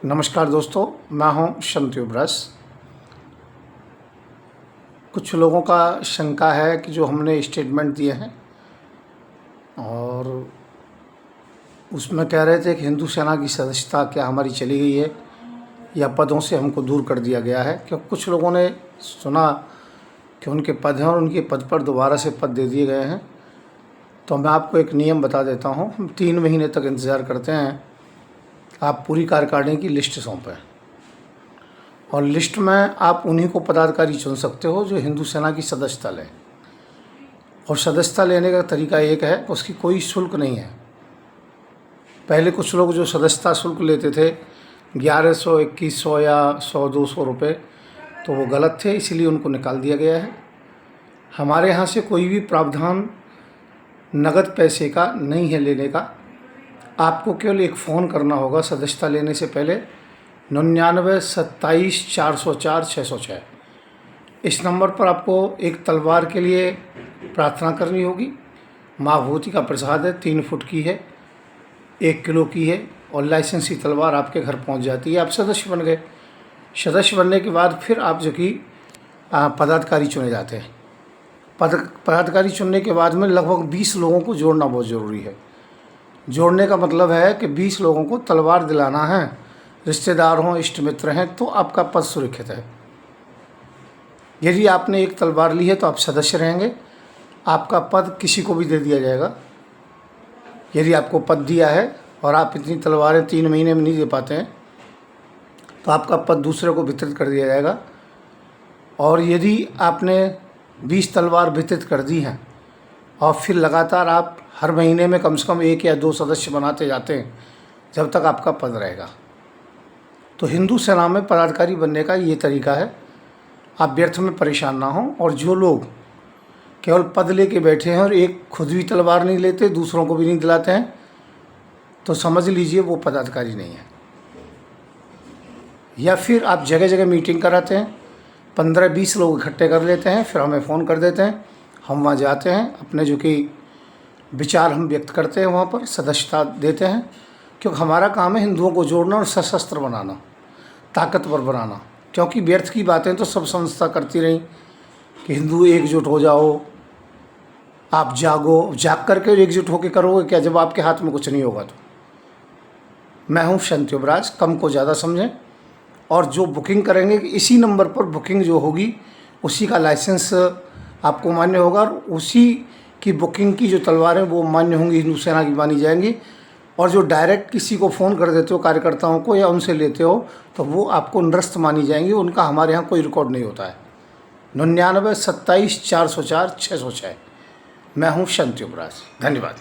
नमस्कार दोस्तों, मैं हूं शंत्युब्रस। कुछ लोगों का शंका है कि जो हमने स्टेटमेंट दिए हैं और उसमें कह रहे थे कि हिंदू सेना की सदस्यता क्या हमारी चली गई है या पदों से हमको दूर कर दिया गया है। क्योंकि कुछ लोगों ने सुना कि उनके पद हैं और उनके पद पर दोबारा से पद दे दिए गए हैं। तो मैं आपको एक नियम बता देता हूँ। हम 3 महीने तक इंतज़ार करते हैं। आप पूरी कार्यकारिणी की लिस्ट सौंपें और लिस्ट में आप उन्हीं को पदाधिकारी चुन सकते हो जो हिंदू सेना की सदस्यता लें। और सदस्यता लेने का तरीका एक है, उसकी कोई शुल्क नहीं है। पहले कुछ लोग जो सदस्यता शुल्क लेते थे 1100, 2100 या 100-200 रुपये, तो वो गलत थे, इसीलिए उनको निकाल दिया गया है। हमारे यहाँ से कोई भी प्रावधान नगद पैसे का नहीं है लेने का। आपको केवल एक फ़ोन करना होगा सदस्यता लेने से पहले 99 27 404 606। इस नंबर पर आपको एक तलवार के लिए प्रार्थना करनी होगी। माँ भगवती का प्रसाद है, 3 फुट की है, 1 किलो की है और लाइसेंसी तलवार आपके घर पहुंच जाती है। आप सदस्य बन गए। सदस्य बनने के बाद फिर आप जो कि पदाधिकारी चुने जाते हैं। पदाधिकारी चुनने के बाद में लगभग 20 लोगों को जोड़ना बहुत ज़रूरी है। जोड़ने का मतलब है कि 20 लोगों को तलवार दिलाना है। रिश्तेदार हों, इष्ट मित्र हैं, तो आपका पद सुरक्षित है। यदि आपने एक तलवार ली है तो आप सदस्य रहेंगे। आपका पद किसी को भी दे दिया जाएगा। यदि आपको पद दिया है और आप इतनी तलवारें 3 महीने में नहीं दे पाते हैं तो आपका पद दूसरे को वितरित कर दिया जाएगा। और यदि आपने 20 तलवार वितरित कर दी हैं और फिर लगातार आप हर महीने में कम से कम 1 या 2 सदस्य बनाते जाते हैं जब तक आपका पद रहेगा। तो हिंदू सेना में पदाधिकारी बनने का ये तरीका है। आप व्यर्थ में परेशान ना हों। और जो लोग केवल पद लेके बैठे हैं और एक खुद भी तलवार नहीं लेते, दूसरों को भी नहीं दिलाते हैं, तो समझ लीजिए वो पदाधिकारी नहीं है। या फिर आप जगह जगह मीटिंग कराते हैं, 15-20 लोग इकट्ठे कर लेते हैं, फिर हमें फ़ोन कर देते हैं, हम वहाँ जाते हैं, अपने जो कि विचार हम व्यक्त करते हैं, वहाँ पर सदस्यता देते हैं। क्योंकि हमारा काम है हिंदुओं को जोड़ना और सशस्त्र बनाना, ताकतवर बनाना। क्योंकि व्यर्थ की बातें तो सब संस्था करती रहीं कि हिंदू एकजुट हो जाओ, आप जागो। जाग करके एकजुट होकर करोगे क्या जब आपके हाथ में कुछ नहीं होगा? तो मैं हूँ शंत्युब्राज। कम को ज़्यादा समझें और जो बुकिंग करेंगे इसी नंबर पर बुकिंग जो होगी उसी का लाइसेंस आपको मान्य होगा और उसी की बुकिंग की जो तलवारें वो मान्य होंगी, हिंदू सेना की मानी जाएंगी। और जो डायरेक्ट किसी को फ़ोन कर देते हो कार्यकर्ताओं को या उनसे लेते हो तो वो आपको निरस्त मानी जाएंगी। उनका हमारे यहाँ कोई रिकॉर्ड नहीं होता है। 99 27 404 606। मैं हूँ शंत्युब्राज। धन्यवाद।